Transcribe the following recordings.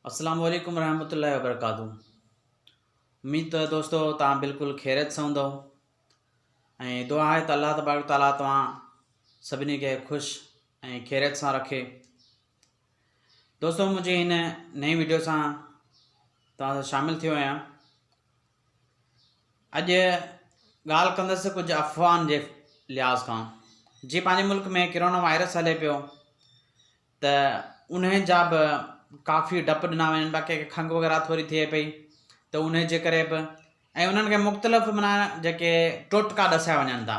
अस्सलाम वालेकुम रहमतुल्लाहि व बरकातहू। उम्मीद तो दोस्तों तव्हां बिल्कुलु ख़ैरियत सां हूंदव ऐं दुआ आहे त अल्लाह तबारक ताला तव्हां सभिनी खे ख़ुशि ऐं ख़ैरियत सां रखे। दोस्तों मुंहिंजी हिन नई वीडियो सां तव्हां सां शामिल थियो आहियां। अॼु ॻाल्हि कंदुसि कुझु अफ़वाहनि जे लिहाज़ खां। जीअं पंहिंजे मुल्क में कोरोना वायरस हले पियो त उन जा बि काफ़ी डप ॾिना वञनि पिया, कंहिंखे खंघि वग़ैरह थोरी थिए पई त उन जे करे बि ऐं उन्हनि खे मुख़्तलिफ़ माना जेके टोटका ॾसिया वञनि था।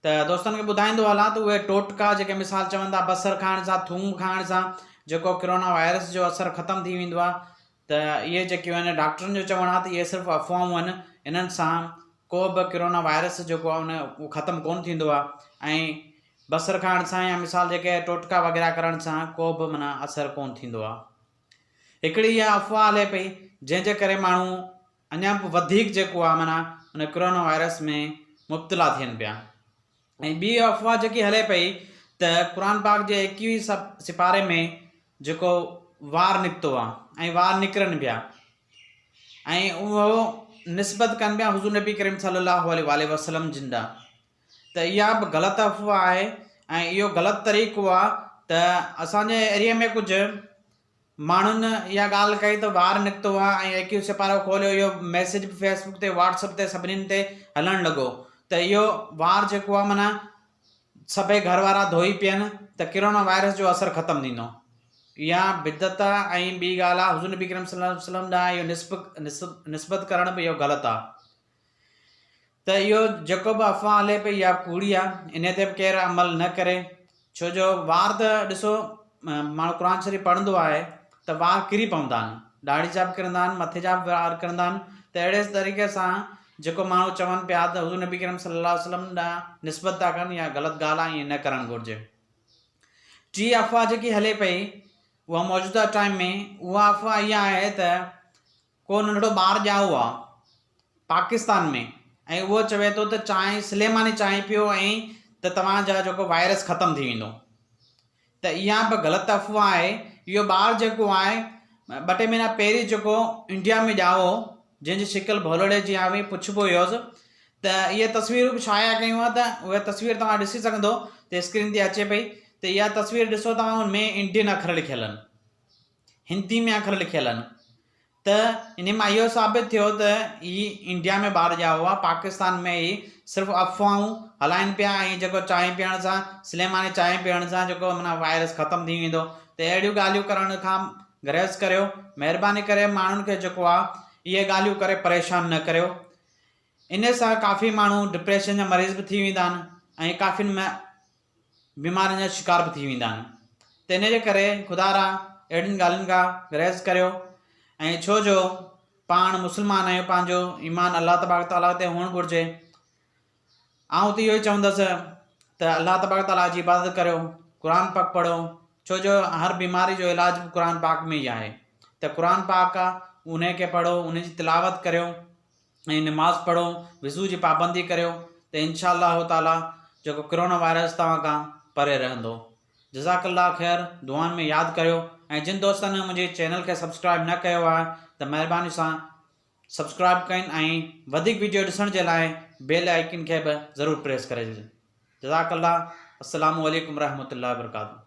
त दोस्तनि खे ॿुधाईंदो हलां त उहे टोटका जेके मिसाल चवनि था बसर खाइण सां, थूम खाइण सां जेको कोरोना वायरस जो असरु ख़तमु थी वेंदो आहे, त इहे जेके आहिनि डॉक्टरनि जो चवणु आहे त इहे सिर्फ़ु अफ़वाहूं आहिनि। इन्हनि सां को बि कोरोना वायरस जेको आहे उहो ख़तमु कोन थींदो आहे ऐं बसर खाइण सां या मिसाल जेके टोटका वग़ैरह करण सां को बि माना असरु कोन थींदो आहे। हिकिड़ी इहा अफ़वाह हले पई जंहिंजे करे माण्हू अञा बि वधीक जेको आहे माना उन कोरोना वायरस में मुब्तला थियनि पिया। ऐं ॿी अफ़वाह जेकी हले पई त क़ुर पाक जे 21 सिपारे में जेको वार निकितो आहे ऐं वार निकिरनि पिया ऐं उहो निस्बत कनि पिया हुज़ूर नबी करीम सल्लल्लाहु अलैहि वसल्लम जिन ॾांहुं। त इहा बि ग़लति अफ़वाह आहे ऐं इहो ग़लति तरीक़ो आहे त असांजे एरिया में कुझु माण्हुनि इहा ॻाल्हि कई त वार निकितो आहे ऐं 21 सिपारो खोलियो, इहो मैसेज बि फेसबुक ते व्हाट्सअप ते सभिनीनि ते हलणु लॻो त इहो वार जेको आहे माना सभई घर वारा धोई पीअनि त कोरोना वायरस जो असरु ख़तमु थींदो। इहा बिदत ऐं ॿी ॻाल्हि आहे हुज़ूर नबी करीम सल्लल्लाहु अलैहि वसल्लम ॾांहुं इहो निस्बत करण बि इहो ग़लति आहे। त इहो जेको बि अफ़वाह हले पई इहा कूड़ी आहे, इन ते बि केरु अमल न करे। छो जो वार त ॾिसो माण्हू क़ुर शरीफ़ पढ़ंदो आहे त वार किरी पवंदा आहिनि, ॾाढ़ी जा बि किरंदा आहिनि, मथे जा बि वार किरंदा आहिनि। त अहिड़े तरीक़े सां जेको माण्हू चवनि पिया त हुज़ूर नबी करीम सल्लल्लाहु अलैहि वसल्लम ॾांहुं निस्बत था कनि, इहा ग़लति ॻाल्हि आहे, ईअं न करणु घुरिजे। टी अफ़वाह जेकी हले पई उहा मौजूदा टाइम में उहा अफ़वाह इहा आहे त को नंढड़ो ॿारु ॼाओ आहे पाकिस्तान में ऐं उहो चवे थो त चांहि सुलेमानी चांहि पियो ऐं त तव्हांजा जेको वायरस ख़तमु थी वेंदो। त इहा बि ग़लति अफ़वाह आहे। इहो ॿारु जेको आहे 2-टे महीना पहिरीं जेको इंडिया में ॼाओ जंहिंजी शिकिल भोलड़े जी आहे पुछिबो हुयोसि त इहे तस्वीरूं बि शाया कयूं आहे त उहे तस्वीर तव्हां ॾिसी सघंदो त स्क्रीन ते अचे पई त इहा तस्वीर ॾिसो तव्हां, हुनमें इंडियन अखर लिखियल आहिनि, हिंदी में अखर लिखियल आहिनि। त इन मां इहो साबित थियो त हीउ इंडिया में ॿारु ॼाओ आहे, पाकिस्तान में ई सिर्फ़ु अफ़वाहूं हलाइनि पिया ऐं जेको चांहि पीअण सां, सुलेमानी चांहि पीअण सां जेको माना वायरस ख़तमु थी वेंदो। त अहिड़ियूं ॻाल्हियूं करण खां गुरेज़ करियो, महिरबानी करे माण्हुनि खे जेको आहे इहे ॻाल्हियूं करे परेशान न करियो। इन सां काफ़ी माण्हू डिप्रेशन जा मरीज़ बि थी वेंदा आहिनि ऐं काफ़ी बीमारियुनि जा शिकार बि थी वेंदा आहिनि। त इन जे करे ख़ुदा अहिड़ियुनि ॻाल्हियुनि खां गुरेज़ करियो ऐं छो जो पाण मुस्लमान आहियूं, पंहिंजो ईमान अल्लाह तबारक ताला ते हुअणु घुरिजे। आउं त इहो ई चवंदुसि त अल्लाह तबारक ताला जी इबादत करियो, क़ुर पाक पढ़ो, छो जो हर बीमारी जो इलाज बि क़ुर पाक में ई आहे। त क़ुर पाक आहे उन खे पढ़ो, उन जी तिलावत करियो ऐं नमाज़ पढ़ो, विज़ू जी पाबंदी करियो त इंशाअल्लाह ताला जेको कोरोना वायरस तव्हां खां परे रहंदो। जज़ाकल्लाह ख़ैर, दुआनि में यादि करियो ऐं जिन दोस्तनि मुंहिंजे चैनल खे सब्सक्राइब न कयो आहे त महिरबानी सां सब्सक्राइब कनि ऐं वधीक वीडियो ॾिसण जे लाइ बेल आइकन खे बि ज़रूरु प्रेस करे ॾिजो। जज़ाकल्लाह। अस्सलामु अलैकुम रहमतुल्लाहि व बरकातहू।